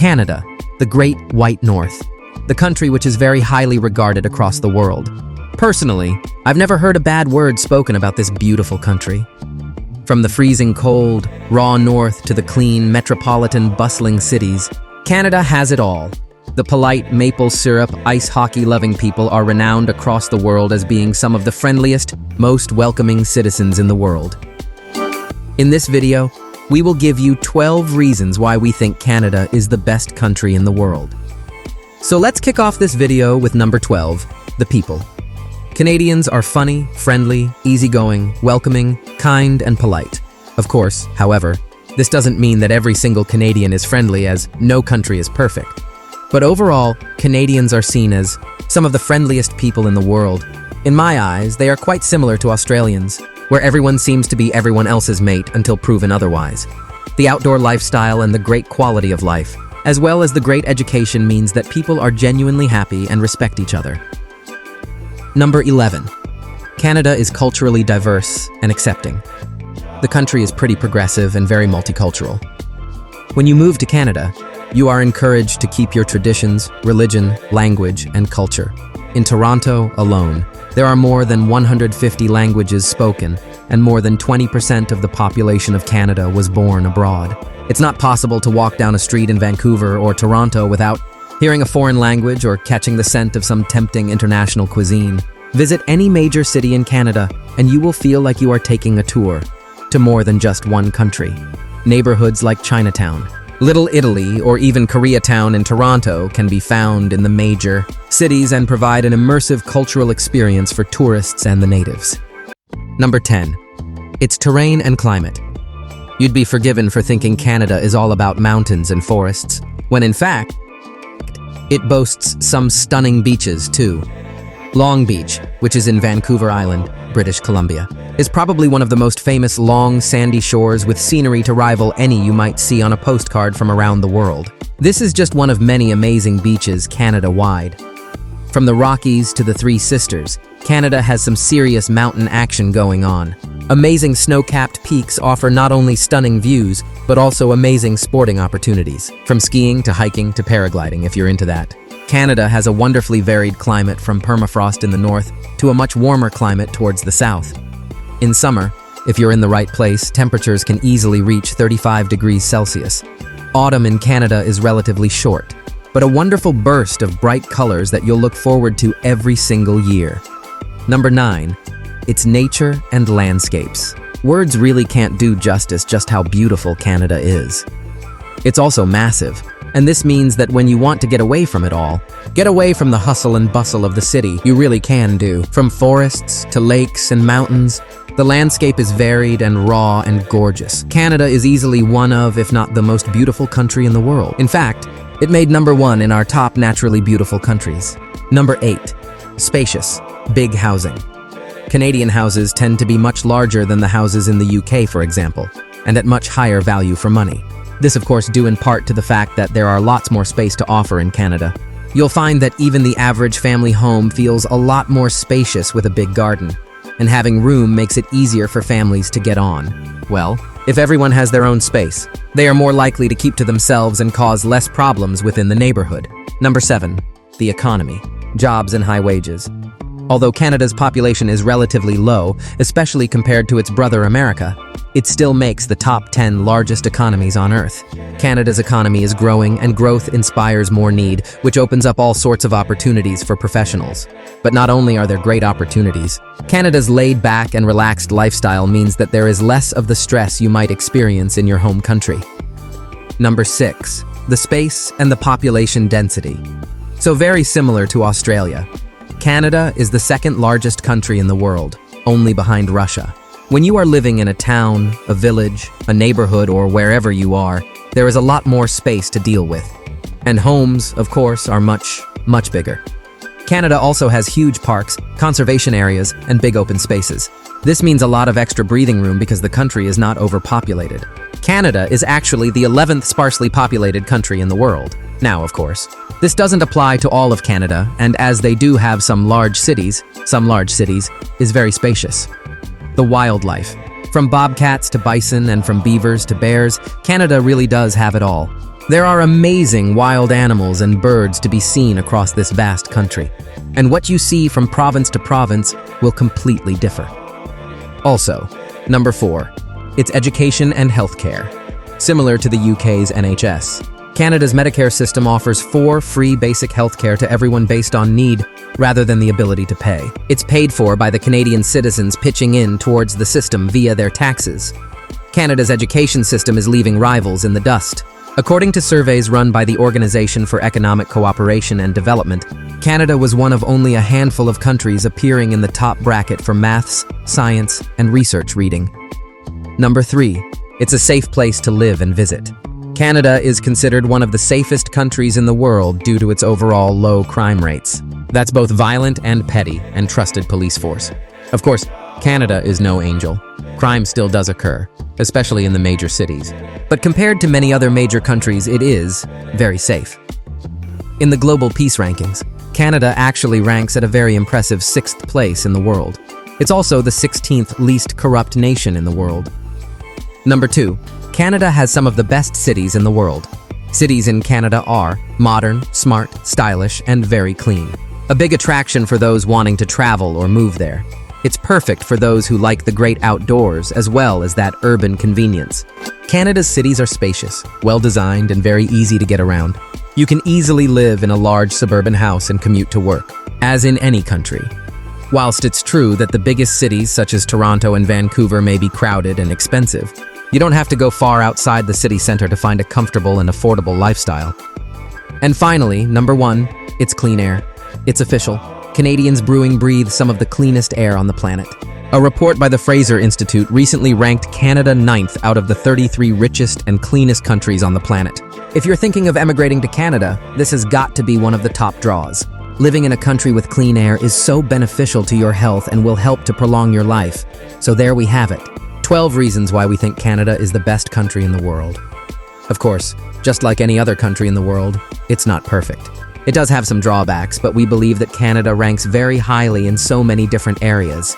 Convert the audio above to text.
Canada, the Great White North, the country which is very highly regarded across the world. Personally, I've never heard a bad word spoken about this beautiful country. From the freezing cold, raw north to the clean, metropolitan, bustling cities, Canada has it all. The polite, maple syrup, ice hockey-loving people are renowned across the world as being some of the friendliest, most welcoming citizens in the world. In this video, we will give you 12 reasons why we think Canada is the best country in the world. So let's kick off this video with number 12, the people. Canadians are funny, friendly, easygoing, welcoming, kind, and polite. Of course, however, this doesn't mean that every single Canadian is friendly, as no country is perfect. But overall, Canadians are seen as some of the friendliest people in the world. In my eyes, they are quite similar to Australians, where everyone seems to be everyone else's mate until proven otherwise. The outdoor lifestyle and the great quality of life, as well as the great education, means that people are genuinely happy and respect each other. Number 11. Canada is culturally diverse and accepting. The country is pretty progressive and very multicultural. When you move to Canada, you are encouraged to keep your traditions, religion, language, and culture. In Toronto alone, there are more than 150 languages spoken, and more than 20% of the population of Canada was born abroad. It's not possible to walk down a street in Vancouver or Toronto without hearing a foreign language or catching the scent of some tempting international cuisine. Visit any major city in Canada, and you will feel like you are taking a tour to more than just one country. Neighborhoods like Chinatown, Little Italy, or even Koreatown in Toronto can be found in the major cities and provide an immersive cultural experience for tourists and the natives. Number 10. Its terrain and climate. You'd be forgiven for thinking Canada is all about mountains and forests, when in fact, it boasts some stunning beaches too. Long Beach, which is in Vancouver Island, British Columbia, is probably one of the most famous long, sandy shores with scenery to rival any you might see on a postcard from around the world. This is just one of many amazing beaches Canada-wide. From the Rockies to the Three Sisters, Canada has some serious mountain action going on. Amazing snow-capped peaks offer not only stunning views, but also amazing sporting opportunities, from skiing to hiking to paragliding if you're into that. Canada has a wonderfully varied climate, from permafrost in the north to a much warmer climate towards the south. In summer, if you're in the right place, temperatures can easily reach 35 degrees Celsius. Autumn in Canada is relatively short, but a wonderful burst of bright colors that you'll look forward to every single year. Number 9. Its nature and landscapes. Words really can't do justice just how beautiful Canada is. It's also massive, and this means that when you want to get away from it all, get away from the hustle and bustle of the city, you really can do. From forests to lakes and mountains, the landscape is varied and raw and gorgeous. Canada is easily one of, if not the most beautiful country in the world. In fact, it made number 1 in our top naturally beautiful countries. Number 8. Spacious, big housing. Canadian houses tend to be much larger than the houses in the UK, for example, and at much higher value for money. This, of course, due in part to the fact that there are lots more space to offer in Canada. You'll find that even the average family home feels a lot more spacious with a big garden, and having room makes it easier for families to get on. Well, if everyone has their own space, they are more likely to keep to themselves and cause less problems within the neighborhood. Number 7. The economy. Jobs and high wages. Although Canada's population is relatively low, especially compared to its brother America, it still makes the top 10 largest economies on Earth. Canada's economy is growing, and growth inspires more need, which opens up all sorts of opportunities for professionals. But not only are there great opportunities, Canada's laid-back and relaxed lifestyle means that there is less of the stress you might experience in your home country. Number 6. The space and the population density. So very similar to Australia, Canada is the second largest country in the world, only behind Russia. When you are living in a town, a village, a neighborhood, or wherever you are, there is a lot more space to deal with. And homes, of course, are much, much bigger. Canada also has huge parks, conservation areas, and big open spaces. This means a lot of extra breathing room because the country is not overpopulated. Canada is actually the 11th sparsely populated country in the world. Now, of course, this doesn't apply to all of Canada, and as they do have some large cities is very spacious. The wildlife. From bobcats to bison and from beavers to bears, Canada really does have it all. There are amazing wild animals and birds to be seen across this vast country, and what you see from province to province will completely differ. Also, number 4, it's education and healthcare. Similar to the UK's NHS, Canada's Medicare system offers 4 free basic healthcare to everyone based on need rather than the ability to pay. It's paid for by the Canadian citizens pitching in towards the system via their taxes. Canada's education system is leaving rivals in the dust. According to surveys run by the Organization for Economic Cooperation and Development, Canada was one of only a handful of countries appearing in the top bracket for maths, science, and research reading. Number 3, it's a safe place to live and visit. Canada is considered one of the safest countries in the world due to its overall low crime rates. That's both violent and petty and trusted police force. Of course, Canada is no angel. Crime still does occur, especially in the major cities. But compared to many other major countries, it is very safe. In the global peace rankings, Canada actually ranks at a very impressive 6th place in the world. It's also the 16th least corrupt nation in the world. Number 2, Canada has some of the best cities in the world. Cities in Canada are modern, smart, stylish, and very clean. A big attraction for those wanting to travel or move there. It's perfect for those who like the great outdoors as well as that urban convenience. Canada's cities are spacious, well-designed, and very easy to get around. You can easily live in a large suburban house and commute to work, as in any country. Whilst it's true that the biggest cities such as Toronto and Vancouver may be crowded and expensive, you don't have to go far outside the city center to find a comfortable and affordable lifestyle. And finally, number 1, it's clean air. It's official. Canadians breathe some of the cleanest air on the planet. A report by the Fraser Institute recently ranked Canada 9th out of the 33 richest and cleanest countries on the planet. If you're thinking of emigrating to Canada, this has got to be one of the top draws. Living in a country with clean air is so beneficial to your health and will help to prolong your life. So there we have it. 12 reasons why we think Canada is the best country in the world. Of course, just like any other country in the world, it's not perfect. It does have some drawbacks, but we believe that Canada ranks very highly in so many different areas.